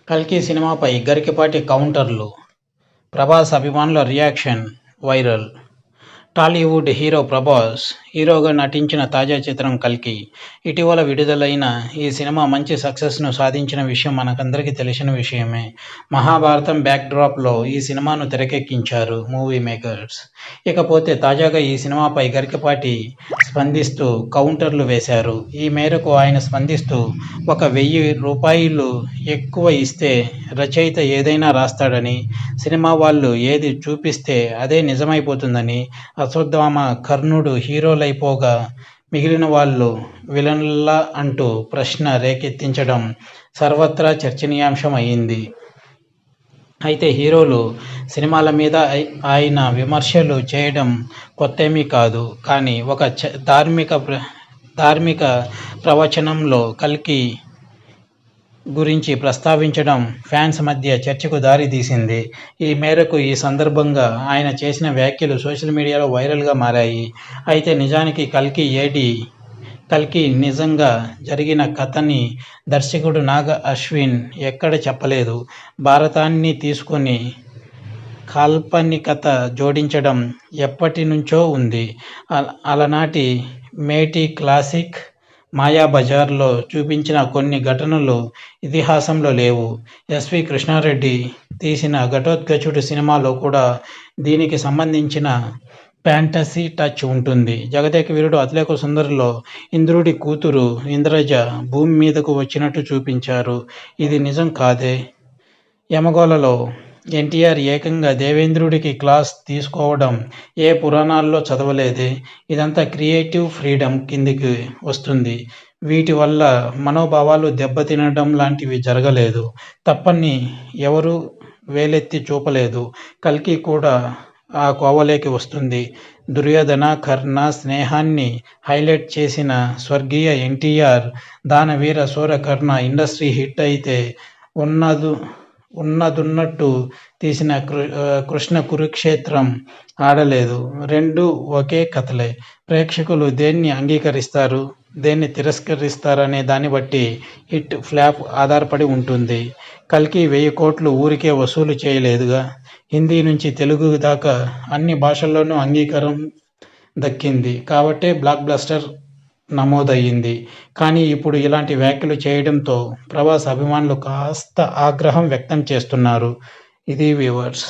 కల్కి సినిమాపై గరికపాటి కౌంటర్లు, ప్రభాస్ అభిమానుల reaction viral. Tollywood hero Prabhas హీరోగా నటించిన తాజా చిత్రం కల్కి. ఇటీవల విడుదలైన ఈ సినిమా మంచి సక్సెస్ను సాధించిన విషయం మనకందరికీ తెలిసిన విషయమే. మహాభారతం బ్యాక్ డ్రాప్లో ఈ సినిమాను తెరకెక్కించారు మూవీ మేకర్స్. ఇకపోతే తాజాగా ఈ సినిమాపై గరికపాటి స్పందిస్తూ కౌంటర్లు వేశారు. ఈ మేరకు ఆయన స్పందిస్తూ, ₹1,000 ఎక్కువ ఇస్తే రచయిత ఏదైనా రాస్తాడని, సినిమా వాళ్ళు ఏది చూపిస్తే అదే నిజమైపోతుందని, అశ్వత్థామ, కర్ణుడు హీరోలైపోగా మిగిలిన వాళ్ళు విలన్లా అంటూ ప్రశ్న రేకెత్తించడం సర్వత్రా చర్చనీయాంశం అయింది. అయితే హీరోలు సినిమాల మీద ఆయన విమర్శలు చేయడం కొత్తేమీ కాదు. కానీ ఒక ధార్మిక ప్రవచనంలో కల్కి గురించి ప్రస్తావించడం ఫ్యాన్స్ మధ్య చర్చకు దారి తీసింది. ఈ మేరకు ఈ సందర్భంగా ఆయన చేసిన వ్యాఖ్యలు సోషల్ మీడియాలో వైరల్గా మారాయి. అయితే నిజానికి కల్కి నిజంగా జరిగిన కథని దర్శకుడు నాగ అశ్విన్ ఎక్కడ చెప్పలేదు. భారతాన్ని తీసుకొని కాల్పనికత జోడించడం ఎప్పటి నుంచో ఉంది. అలనాటి మేటి క్లాసిక్ మాయాబజార్లో చూపించిన కొన్ని ఘటనలు ఇతిహాసంలో లేవు. ఎస్వి కృష్ణారెడ్డి తీసిన ఘటోత్కచుడు సినిమాలో కూడా దీనికి సంబంధించిన ఫ్యాంటసీ టచ్ ఉంటుంది. జగదేక వీరుడు అతిలోక సుందరిలో ఇంద్రుడి కూతురు ఇంద్రజ భూమి మీదకు వచ్చినట్టు చూపించారు. ఇది నిజం కాదే. యమగోళలో ఎన్టీఆర్ ఏకంగా దేవేంద్రుడికి క్లాస్ తీసుకోవడం ఏ పురాణాల్లో చదవలేదే. ఇదంతా క్రియేటివ్ ఫ్రీడమ్ కిందికి వస్తుంది. వీటి వల్ల మనోభావాలు దెబ్బతినడం లాంటివి జరగలేదు. తప్పని ఎవరూ వేలెత్తి చూపలేదు. కల్కి కూడా ఆ కోవలోకి వస్తుంది. దుర్యోధన, కర్ణ స్నేహాన్ని హైలైట్ చేసిన స్వర్గీయ ఎన్టీఆర్ దానవీర శూర కర్ణ ఇండస్ట్రీ హిట్ అయితే ఉన్నదున్నట్టు తీసిన కృష్ణ కురుక్షేత్రం ఆడలేదు. రెండూ ఒకే కథలే. ప్రేక్షకులు దేన్ని అంగీకరిస్తారు, దేన్ని తిరస్కరిస్తారనే దాన్ని బట్టి హిట్ ఫ్లాప్ ఆధారపడి ఉంటుంది. కల్కి 1000 కోట్లు ఊరికే వసూలు చేయలేదుగా. హిందీ నుంచి తెలుగు దాకా అన్ని భాషల్లోనూ అంగీకారం దక్కింది కాబట్టే బ్లాక్ బస్టర్ నమోదయ్యింది. కానీ ఇప్పుడు ఇలాంటి వ్యాఖ్యలు చేయడంతో ప్రభాస్ అభిమానులు కాస్త ఆగ్రహం వ్యక్తం చేస్తున్నారు. ఇది వ్యూవర్స్.